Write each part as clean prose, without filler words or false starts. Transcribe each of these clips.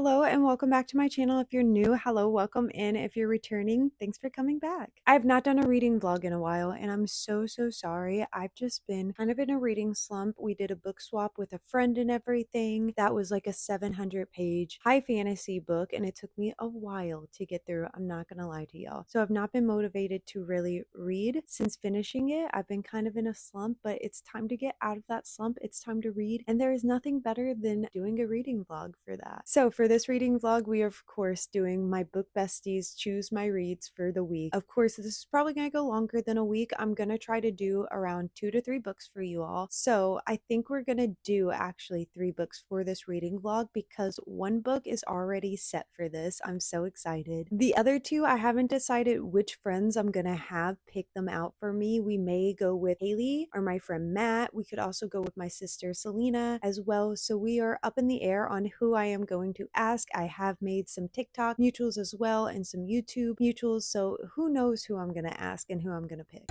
Hello and welcome back to my channel. If you're new, hello, welcome in. If you're returning, thanks for coming back. I have not done a reading vlog in a while and I'm so sorry. I've just been kind of in a reading slump. We did a book swap with a friend and everything. That was like a 700-page high fantasy book and it took me a while to get through. I'm not gonna lie to y'all. So I've not been motivated to really read since finishing it. I've been kind of in a slump, but it's time to get out of that slump. It's time to read, and there is nothing better than doing a reading vlog for that. So for this reading vlog, we are of course doing my book besties choose my reads for the week. Of course, this is probably gonna go longer than a week. I'm gonna try to do around 2 to 3 books for you all. So I think we're gonna do actually 3 books for this reading vlog because one book is already set for this. I'm so excited. The other two, I haven't decided which friends I'm gonna have pick them out for me. We may go with Haley or my friend Matt. We could also go with my sister Selena as well. So we are up in the air on who I am going to ask. I have made some TikTok mutuals as well and some YouTube mutuals. So who knows who I'm gonna ask and who I'm gonna pick.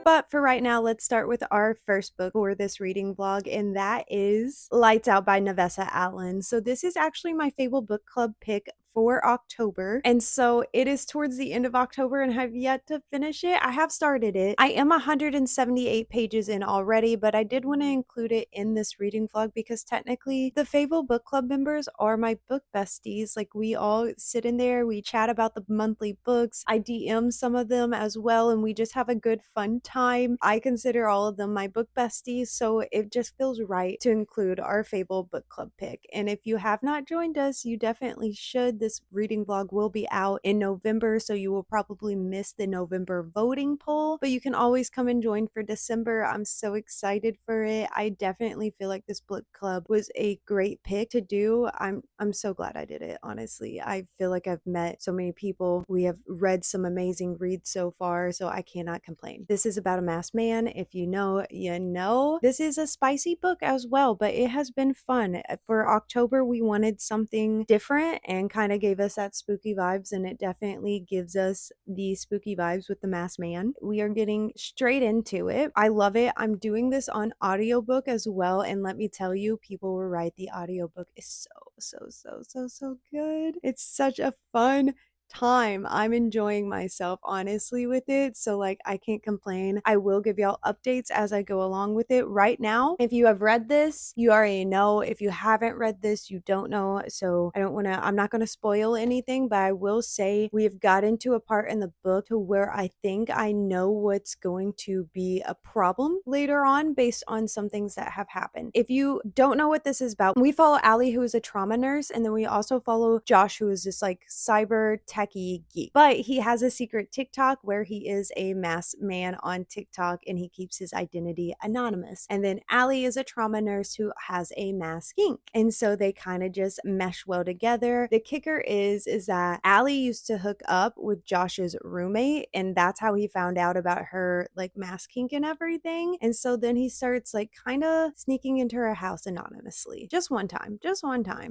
But for right now, let's start with our first book for this reading vlog, and that is Lights Out by Nevessa Allen. So this is actually my Fable Book Club pick for October, and so it is towards the end of October and have yet to finish it. I have started it. I am 178 pages in already, but I did want to include it in this reading vlog because technically the Fable Book Club members are my book besties. Like, we all sit in there, we chat about the monthly books, I DM some of them as well, and we just have a good fun time. I consider all of them my book besties, so it just feels right to include our Fable Book Club pick. And if you have not joined us, you definitely should. This reading vlog will be out in November, so you will probably miss the November voting poll, but you can always come and join for December. I'm so excited for it. I definitely feel like this book club was a great pick to do. I'm so glad I did it, honestly. I feel like I've met so many people. We have read some amazing reads so far, so I cannot complain. This is about a masked man. If you know, you know. This is a spicy book as well, but it has been fun. For October, we wanted something different and kind of gave us that spooky vibes, and it definitely gives us the spooky vibes with the masked man. We are getting straight into it. I love it. I'm doing this on audiobook as well, and let me tell you, people were right. The audiobook is so good. It's such a fun time. I'm enjoying myself honestly with it, so like I can't complain. I will give y'all updates as I go along with it. Right now, if you have read this, you already know. If you haven't read this, you don't know. So I'm not going to spoil anything, but I will say we have got into a part in the book to where I think I know what's going to be a problem later on based on some things that have happened. If you don't know what this is about, we follow Allie, who is a trauma nurse, and then we also follow Josh, who is this like cyber techie geek, but he has a secret TikTok where he is a masked man on TikTok and he keeps his identity anonymous. And then Allie is a trauma nurse who has a masked kink, and so they kind of just mesh well together. The kicker is that Allie used to hook up with Josh's roommate, and that's how he found out about her like masked kink and everything. And so then he starts like kind of sneaking into her house anonymously, just one time.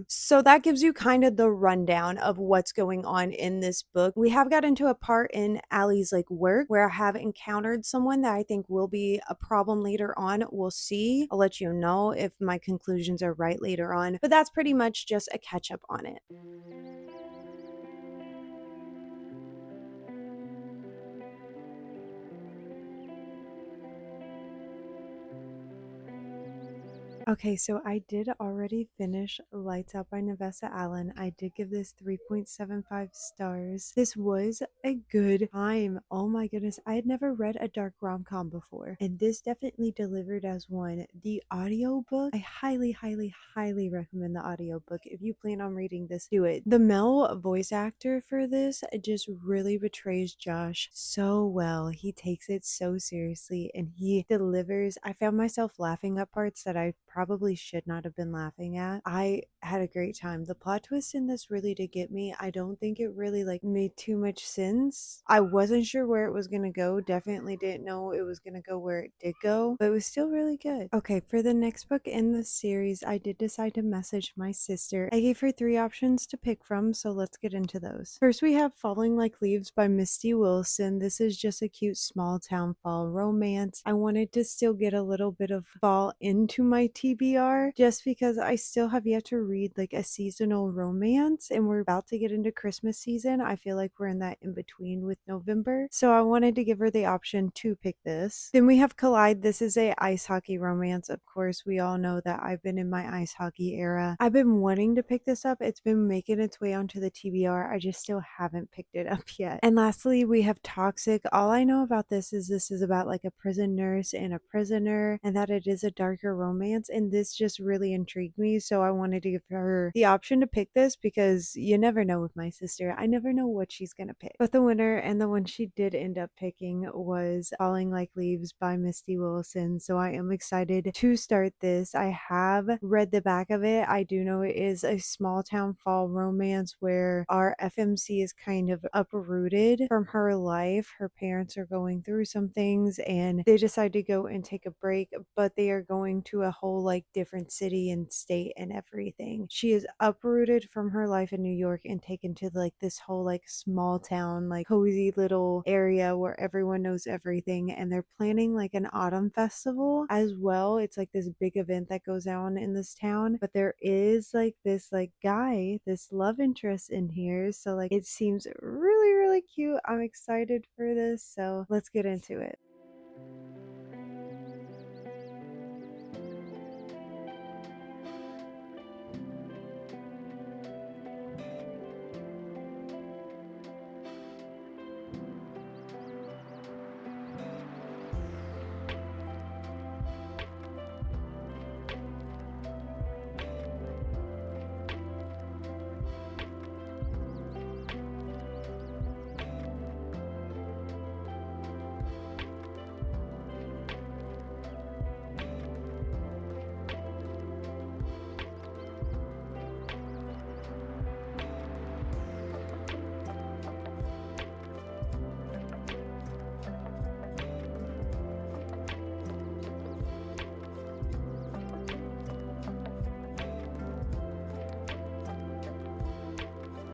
So that gives you kind of the rundown of what's going on in this book. We have got into a part in Allie's like work where I have encountered someone that I think will be a problem later on. We'll see. I'll let you know if my conclusions are right later on, but that's pretty much just a catch up on it. Okay, so I did already finish Lights Out by Nevessa Allen. I did give this 3.75 stars. This was a good time. Oh my goodness. I had never read a dark rom-com before, and this definitely delivered as one. The audiobook, I highly recommend the audiobook. If you plan on reading this, do it. The male voice actor for this just really betrays Josh so well. He takes it so seriously and he delivers. I found myself laughing at parts that I probably should not have been laughing at. I had a great time. The plot twist in this really did get me. I don't think it really like made too much sense. I wasn't sure where it was gonna go. Definitely didn't know it was gonna go where it did go, but it was still really good. Okay, for the next book in the series, I did decide to message my sister. I gave her 3 options to pick from, so let's get into those. First, we have Falling Like Leaves by Misty Wilson. This is just a cute small town fall romance. I wanted to still get a little bit of fall into my TBR just because I still have yet to read like a seasonal romance, and we're about to get into Christmas season. I feel like we're in that in between with November, so I wanted to give her the option to pick this. Then we have Collide. This is a ice hockey romance. Of course, we all know that I've been in my ice hockey era. I've been wanting to pick this up. It's been making its way onto the TBR. I just still haven't picked it up yet. And lastly, we have Toxic. All I know about this is about like a prison nurse and a prisoner, and that it is a darker romance, and this just really intrigued me, so I wanted to give her the option to pick this because you never know with my sister. I never know what she's gonna pick. But the winner, and the one she did end up picking, was Falling Like Leaves by Misty Wilson, so I am excited to start this. I have read the back of it. I do know it is a small town fall romance where our FMC is kind of uprooted from her life. Her parents are going through some things and they decide to go and take a break, but they are going to a whole like different city and state and everything. She is uprooted from her life in New York and taken to like this whole like small town, like cozy little area where everyone knows everything, and they're planning like an autumn festival as well. It's like this big event that goes on in this town, but there is like this like guy, this love interest in here, so like it seems really really cute. I'm excited for this, so let's get into it.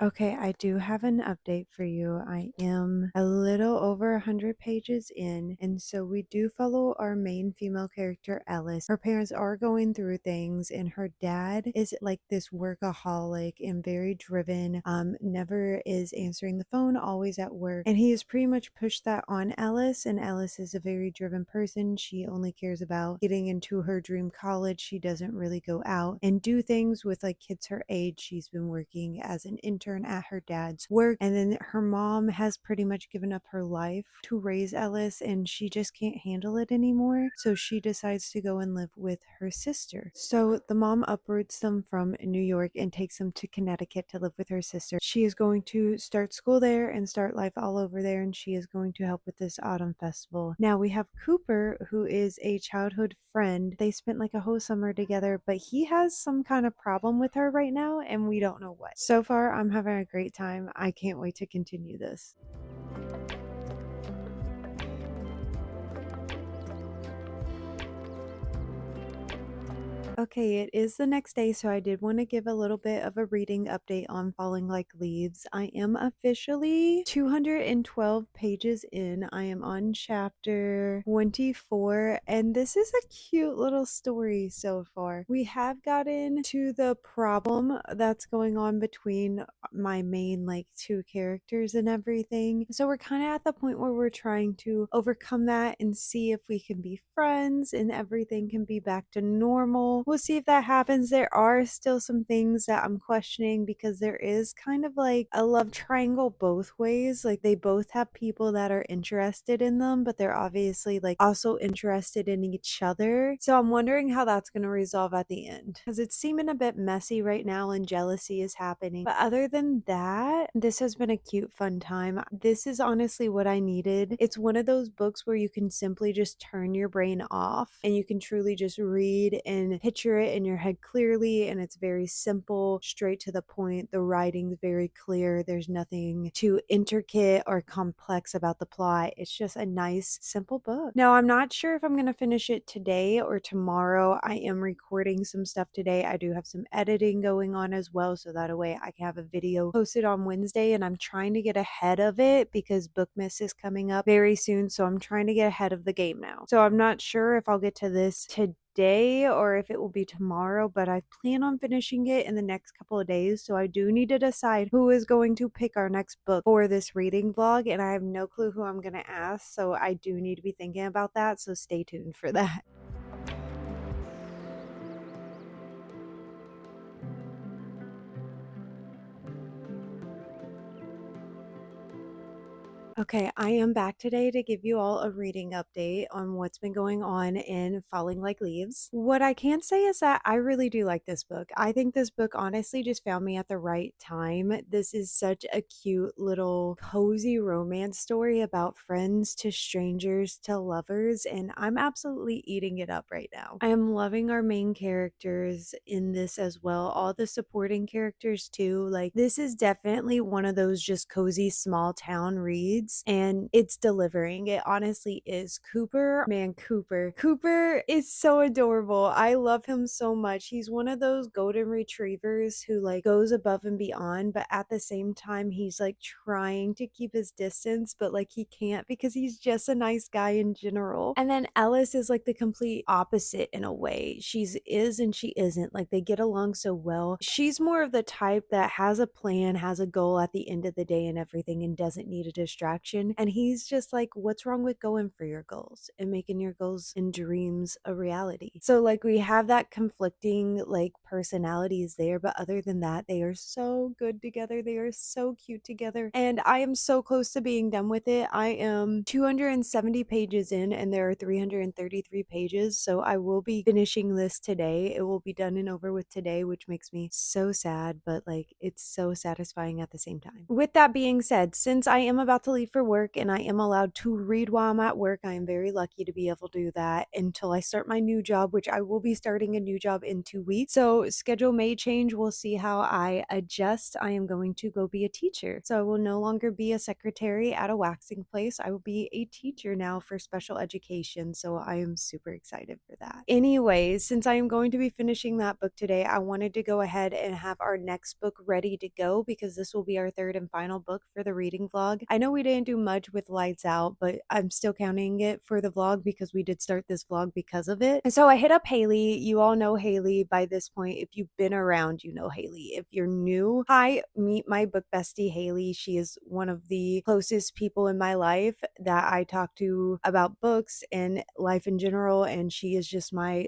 Okay, I do have an update for you. I am a little over 100 pages in, and so we do follow our main female character, Ellis. Her parents are going through things, and her dad is like this workaholic and very driven, never is answering the phone, always at work, and he has pretty much pushed that on Ellis, and Ellis is a very driven person. She only cares about getting into her dream college. She doesn't really go out and do things with like kids her age. She's been working as an intern at her dad's work, and then her mom has pretty much given up her life to raise Ellis, and she just can't handle it anymore, so she decides to go and live with her sister. So the mom uproots them from New York and takes them to Connecticut to live with her sister. She is going to start school there and start life all over there, and she is going to help with this autumn festival. Now we have Cooper, who is a childhood friend. They spent like a whole summer together, but he has some kind of problem with her right now, and we don't know what. So far, I'm having a great time. I can't wait to continue this. Okay, it is the next day, so I did want to give a little bit of a reading update on Falling Like Leaves. I am officially 212 pages in. I am on chapter 24, and this is a cute little story so far. We have gotten to the problem that's going on between my main like 2 characters and everything. So we're kind of at the point where we're trying to overcome that and see if we can be friends and everything can be back to normal. We'll see if that happens. There are still some things that I'm questioning because there is kind of like a love triangle both ways. Like they both have people that are interested in them, but they're obviously like also interested in each other. So I'm wondering how that's going to resolve at the end because it's seeming a bit messy right now and jealousy is happening. But other than that, this has been a cute, fun time. This is honestly what I needed. It's one of those books where you can simply just turn your brain off and you can truly just read and picture it in your head clearly, and it's very simple, straight to the point. The writing's very clear. There's nothing too intricate or complex about the plot. It's just a nice, simple book. Now, I'm not sure if I'm going to finish it today or tomorrow. I am recording some stuff today. I do have some editing going on as well, so that way I can have a video posted on Wednesday, and I'm trying to get ahead of it because Bookmas is coming up very soon, so I'm trying to get ahead of the game now. So I'm not sure if I'll get to this today or if it will be tomorrow, but I plan on finishing it in the next couple of days. So I do need to decide who is going to pick our next book for this reading vlog, and I have no clue who I'm going to ask, so I do need to be thinking about that, so stay tuned for that. Okay, I am back today to give you all a reading update on what's been going on in Falling Like Leaves. What I can say is that I really do like this book. I think this book honestly just found me at the right time. This is such a cute little cozy romance story about friends to strangers to lovers, and I'm absolutely eating it up right now. I am loving our main characters in this as well, all the supporting characters too. Like, this is definitely one of those just cozy small town reads, and it's delivering. It honestly is. Cooper, man, Cooper is so adorable. I love him so much. He's one of those golden retrievers who like goes above and beyond, but at the same time he's like trying to keep his distance, but like he can't because he's just a nice guy in general. And then Ellis is like the complete opposite in a way. She's is and she isn't. Like, they get along so well. She's more of the type that has a plan, has a goal at the end of the day and everything, and doesn't need a distraction. And he's just like, what's wrong with going for your goals and making your goals and dreams a reality? So like, we have that conflicting like personalities there, but other than that, they are so good together. They are so cute together, and I am so close to being done with it. I am 270 pages in, and there are 333 pages, so I will be finishing this today. It will be done and over with today, which makes me so sad, but like, it's so satisfying at the same time. With that being said, since I am about to leave for work and I am allowed to read while I'm at work, I am very lucky to be able to do that until I start my new job, which I will be starting a new job in 2 weeks. So schedule may change. We'll see how I adjust. I am going to go be a teacher. So I will no longer be a secretary at a waxing place. I will be a teacher now for special education. So I am super excited for that. Anyways, since I am going to be finishing that book today, I wanted to go ahead and have our next book ready to go because this will be our third and final book for the reading vlog. I know we didn't do much with Lights Out, but I'm still counting it for the vlog because we did start this vlog because of it. And so I hit up Haley. You all know Haley by this point. If you've been around, you know Haley. If you're new, hi, meet my book bestie, Haley. She is one of the closest people in my life that I talk to about books and life in general, and she is just my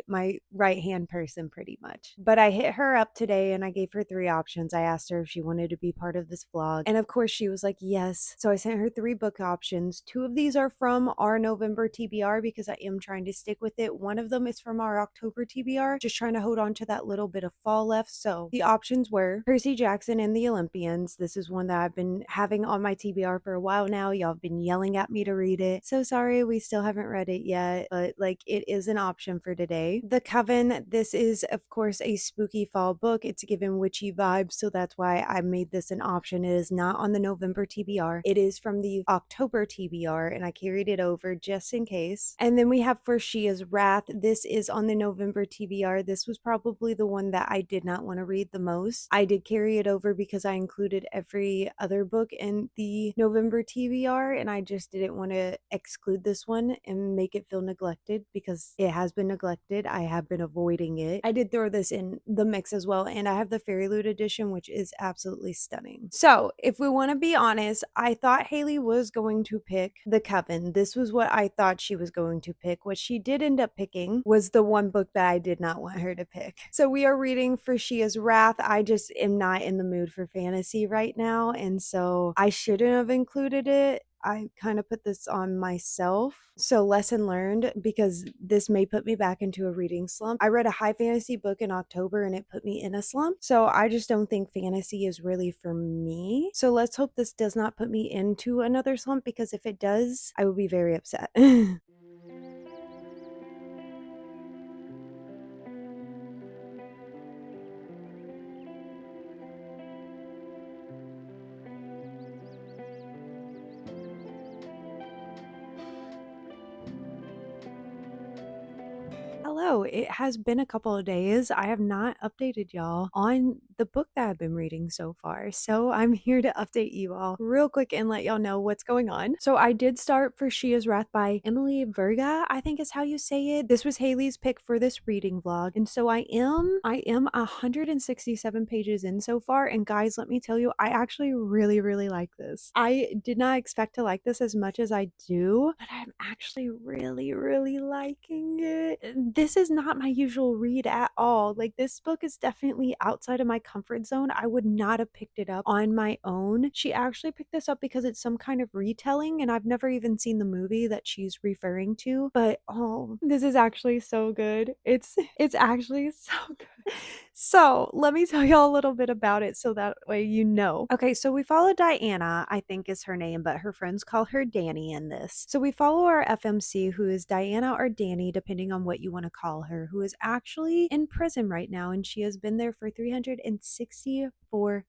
right-hand person pretty much. But I hit her up today and I gave her 3 options. I asked her if she wanted to be part of this vlog, and of course she was like, yes. So I sent her 3 book options. 2 of these are from our November TBR because I am trying to stick with it. One of them is from our October TBR, just trying to hold on to that little bit of fall left. So the options were Percy Jackson and the Olympians. This is one that I've been having on my TBR for a while now. Y'all have been yelling at me to read it. So sorry we still haven't read it yet, but like, it is an option for today. The Coven, this is of course a spooky fall book. It's given witchy vibes, so that's why I made this an option. It is not on the November TBR. It is from the October TBR, and I carried it over just in case. And then we have For She Is Wrath. This is on the November TBR. This was probably the one that I did not want to read the most. I did carry it over because I included every other book in the November TBR, and I just didn't want to exclude this one and make it feel neglected because it has been neglected. I have been avoiding it. I did throw this in the mix as well, and I have the Fairy Loot edition, which is absolutely stunning. So if we want to be honest, I thought Haley was going to pick The Coven. This was what I thought she was going to pick. What she did end up picking was the one book that I did not want her to pick. So we are reading For She Is Wrath. I just am not in the mood for fantasy right now, and so I shouldn't have included it. I kind of put this on myself. So lesson learned, because this may put me back into a reading slump. I read a high fantasy book in October and it put me in a slump. So I just don't think fantasy is really for me. So let's hope this does not put me into another slump, because if it does, I will be very upset. So it has been a couple of days. I have not updated y'all on the book that I've been reading so far. So I'm here to update you all real quick and let y'all know what's going on. So I did start For She Is Wrath by Emily Verga, I think is how you say it. This was Haley's pick for this reading vlog. And so I am 167 pages in so far. And guys, let me tell you, I actually really like this. I did not expect to like this as much as I do, but I'm actually really liking it. This is not my usual read at all. Like, this book is definitely outside of my comfort zone. I would not have picked it up on my own. She actually picked this up because it's some kind of retelling, and I've never even seen the movie that she's referring to. But oh, this is actually so good. It's actually so good. So let me tell y'all a little bit about it so that way you know. Okay, so we follow Diana, I think is her name, but her friends call her Danny in this. So we follow our FMC, who is Diana or Danny, depending on what you want to call her, who is actually in prison right now, and she has been there for 364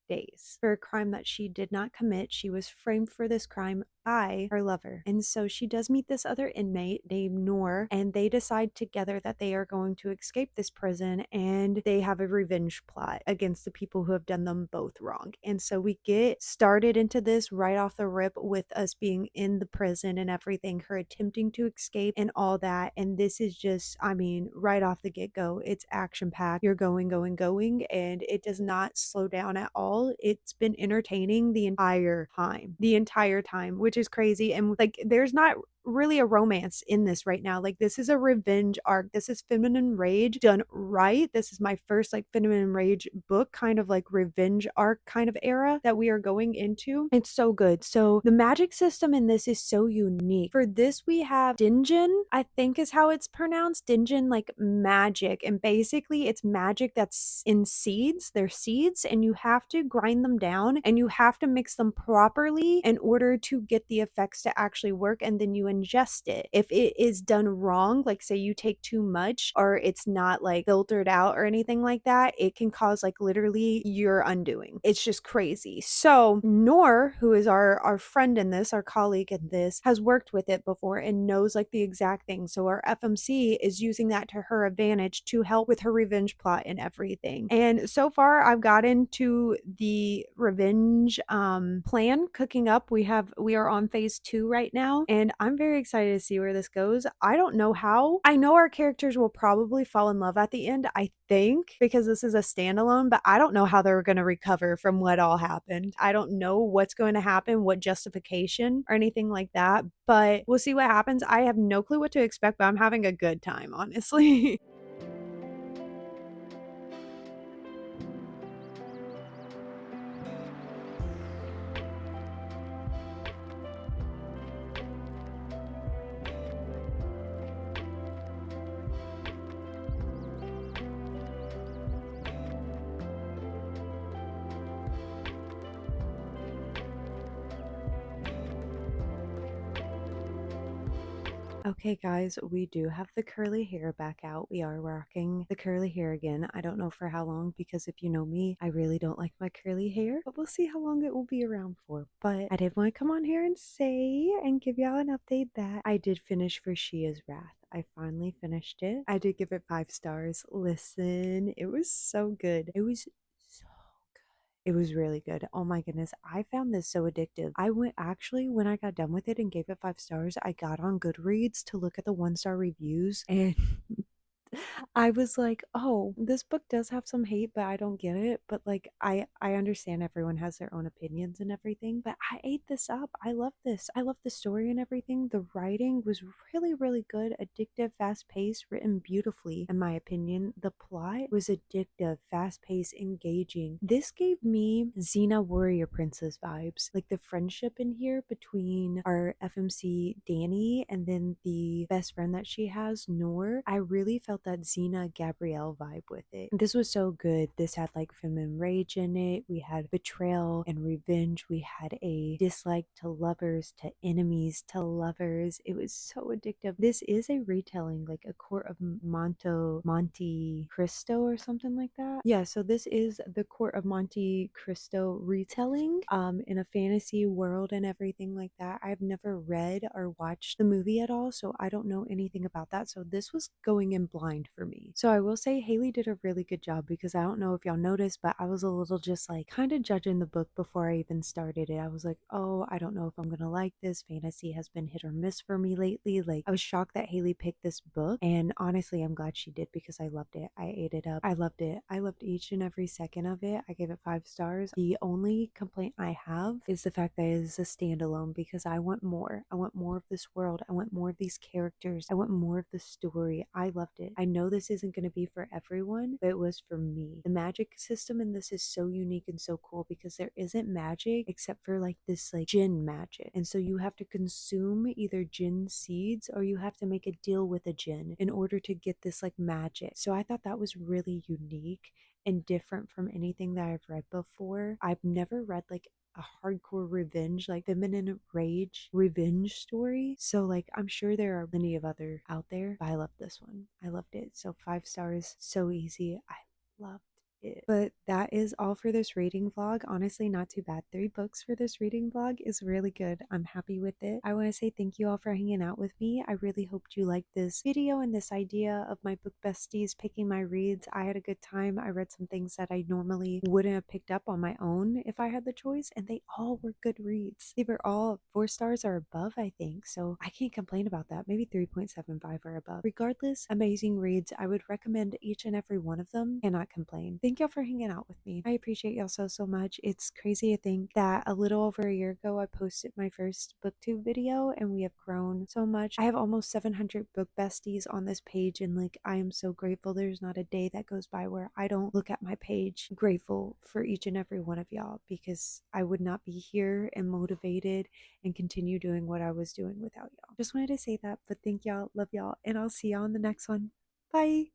days for a crime that she did not commit. She was framed for this crime by her lover. And so she does meet this other inmate named Noor, and they decide together that they are going to escape this prison, and they have a revenge plot against the people who have done them both wrong. And so we get started into this right off the rip with us being in the prison and everything, her attempting to escape and all that. And this is just, I mean, right off the get-go, it's action-packed. You're going, and it does not slow down at all. It's been entertaining the entire time, which is crazy. And like, there's not really a romance in this right now. Like, this is a revenge arc. This is feminine rage done right. This is my first like feminine rage book, kind of like revenge arc kind of era that we are going into. It's so good. So the magic system in this is so unique. For this, we have Dingen, I think is how it's pronounced. Dingen, like magic. And basically it's magic that's in seeds. They're seeds, and you have to grind them down and you have to mix them properly in order to get the effects to actually work, and then you ingest it. If it is done wrong, like say you take too much or it's not like filtered out or anything like that, it can cause like literally your undoing. It's just crazy. So Noor, who is our friend in this, our colleague in this, has worked with it before and knows like the exact thing. So our FMC is using that to her advantage to help with her revenge plot and everything. And so far I've gotten to the revenge plan cooking up. We are on phase 2 right now, and I'm very excited to see where this goes. I don't know how. I know our characters will probably fall in love at the end, I think, because this is a standalone, but I don't know how they're going to recover from what all happened. I don't know what's going to happen, what justification or anything like that, but we'll see what happens. I have no clue what to expect, but I'm having a good time, honestly. Okay, guys, we do have the curly hair back out. We are rocking the curly hair again. I don't know for how long, because if you know me, I really don't like my curly hair, but we'll see how long it will be around for. But I did want to come on here and say and give y'all an update that I did finish For She Is Wrath. I finally finished it. I did give it 5 stars. Listen, it was so good. It was so it was really good. Oh my goodness. I found this so addictive. I went actually, when I got done with it and gave it 5 stars, I got on Goodreads to look at the 1 star reviews, and I was like, "Oh, this book does have some hate, but I don't get it." But like, I understand everyone has their own opinions and everything, but I ate this up. I love this. I love the story and everything. The writing was really good, addictive, fast-paced, written beautifully in my opinion. The plot was addictive, fast-paced, engaging. This gave me Xena Warrior Princess vibes. Like, the friendship in here between our FMC Danny and then the best friend that she has, Noor. I really felt that Xena Gabrielle vibe with it. This was so good. This had like feminine rage in it. We had betrayal and revenge. We had a dislike to lovers, to enemies, to lovers. It was so addictive. This is a retelling, like a Court of Monte Cristo or something like that. Yeah, so this is the Court of Monte Cristo retelling in a fantasy world and everything like that. I've never read or watched the movie at all, so I don't know anything about that. So this was going in blind aligned for me. So I will say Haley did a really good job because I don't know if y'all noticed, but I was a little just like kind of judging the book before I even started it. I was like, oh, I don't know if I'm gonna like this. Fantasy has been hit or miss for me lately. Like, I was shocked that Haley picked this book, and honestly, I'm glad she did because I loved it. I ate it up. I loved it. I loved each and every second of it. I gave it 5 stars. The only complaint I have is the fact that it is a standalone because I want more. I want more of this world. I want more of these characters. I want more of the story. I loved it. I know this isn't going to be for everyone, but it was for me. The magic system in this is so unique and so cool because there isn't magic except for like this like jinn magic. And so you have to consume either jinn seeds or you have to make a deal with a jinn in order to get this like magic. So I thought that was really unique and different from anything that I've read before. I've never read like a hardcore revenge, like feminine rage revenge story. So like I'm sure there are plenty of other out there, but I loved this one. I loved it. So 5 stars, so easy. I loved it. But that is all for this reading vlog. Honestly, not too bad. 3 books for this reading vlog is really good. I'm happy with it. I want to say thank you all for hanging out with me. I really hoped you liked this video and this idea of my book besties picking my reads. I had a good time. I read some things that I normally wouldn't have picked up on my own if I had the choice, and they all were good reads. They were all 4 stars or above, I think, so I can't complain about that. Maybe 3.75 or above. Regardless, amazing reads. I would recommend each and every one of them. Cannot complain. Thank y'all for hanging out with me. I appreciate y'all so much. It's crazy to think that a little over a year ago I posted my first booktube video and we have grown so much. I have almost 700 book besties on this page, and like I am so grateful. There's not a day that goes by where I don't look at my page grateful for each and every one of y'all, because I would not be here and motivated and continue doing what I was doing without y'all. Just wanted to say that, but thank y'all, love y'all, and I'll see y'all in the next one. Bye.